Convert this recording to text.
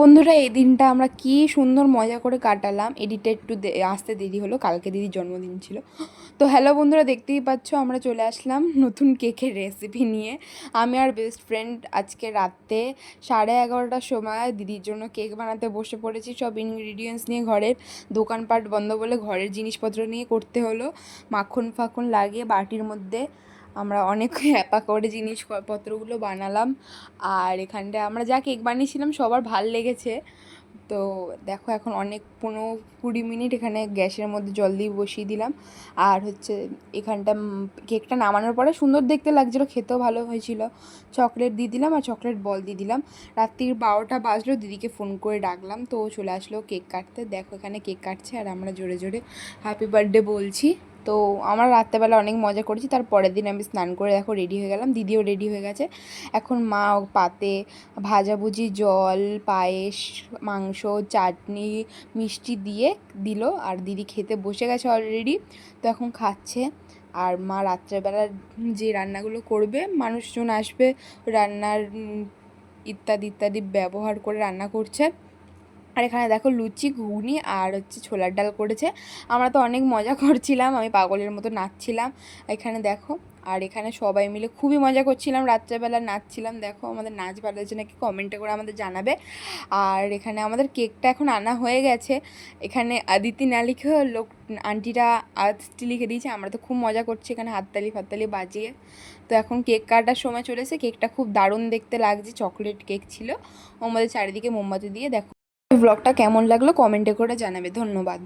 বন্ধুরা, এই দিনটা আমরা কি সুন্দর মজা করে কাটালাম। এডিটে একটু আসতে দেরি হলো, কালকে দিদির জন্মদিন ছিল। তো হ্যালো বন্ধুরা, দেখতেই পাচ্ছ আমরা চলে আসলাম নতুন কেকের রেসিপি নিয়ে। আমি আর বেস্ট ফ্রেন্ড আজকে রাতে 11:30টার সময় দিদির জন্য কেক বানাতে বসে পড়েছি। সব ইনগ্রিডিয়েন্টস নিয়ে, ঘরের দোকানপাট বন্ধ বলে ঘরের জিনিসপত্র নিয়ে করতে হলো। মাখন ফাখন লাগিয়ে বাটির মধ্যে আমরা অনেক হ্যাপা করে জিনিসপত্রগুলো বানালাম। আর এখানটায় আমরা যা কেক বানিয়েছিলাম সবার ভাল লেগেছে। তো দেখো, এখন অনেক 15-20 মিনিট এখানে গ্যাসের মধ্যে জল দিয়ে বসিয়ে দিলাম। আর হচ্ছে এখানটা কেকটা নামানোর পরে সুন্দর দেখতে লাগছিলো, খেতেও ভালো হয়েছিল। চকলেট দিয়ে দিলাম আর চকলেট বল দিয়ে দিলাম। রাত্রির 12টা বাজলো, দিদিকে ফোন করে ডাকলাম, তো ও চলে আসলো কেক কাটতে। দেখো এখানে কেক কাটছে আর আমরা জোরে জোরে হ্যাপি বার্থডে বলছি। তো আমরা রাত্রেবেলা অনেক মজা করেছি। তার পরের দিন আমি স্নান করে দেখো রেডি হয়ে গেলাম, দিদিও রেডি হয়ে গেছে। এখন মা পাতে ভাজাভুজি, জল, পায়েস, মাংস, চাটনি, মিষ্টি দিয়ে দিল। আর দিদি খেতে বসে গেছে অলরেডি, তো এখন খাচ্ছে। আর মা রাত্রেবেলা যে রান্নাগুলো করবে, মানুষজন আসবে, রান্নার ইত্যাদি ইত্যাদি ব্যবহার করে রান্না করছে। আর এখানে দেখো লুচি, ঘুগনি আর হচ্ছে ছোলার ডাল করেছে। আমরা তো অনেক মজা করছিলাম, আমি পাগলের মতো নাচছিলাম এখানে দেখো। আর এখানে সবাই মিলে খুবই মজা করছিলাম, রাত্রেবেলা নাচছিলাম। দেখো আমাদের নাচ ভালো হয়েছে নাকি কমেন্টে করে আমাদের জানাবে। আর এখানে আমাদের কেকটা এখন আনা হয়ে গেছে। এখানে আদিতি না লিখে লোক আন্টিরা আর্টসটি লিখে দিয়েছে। আমরা তো খুব মজা করছি এখানে হাততালি ফাততালি বাজিয়ে। তো এখন কেক কাটার সময় চলেছে। কেকটা খুব দারুণ দেখতে লাগছে, চকলেট কেক ছিল। আমাদের চারিদিকে মোমবাতি দিয়ে দেখো। ব্লগটা কেমন লাগলো কমেন্টে করে জানাবে। ধন্যবাদ।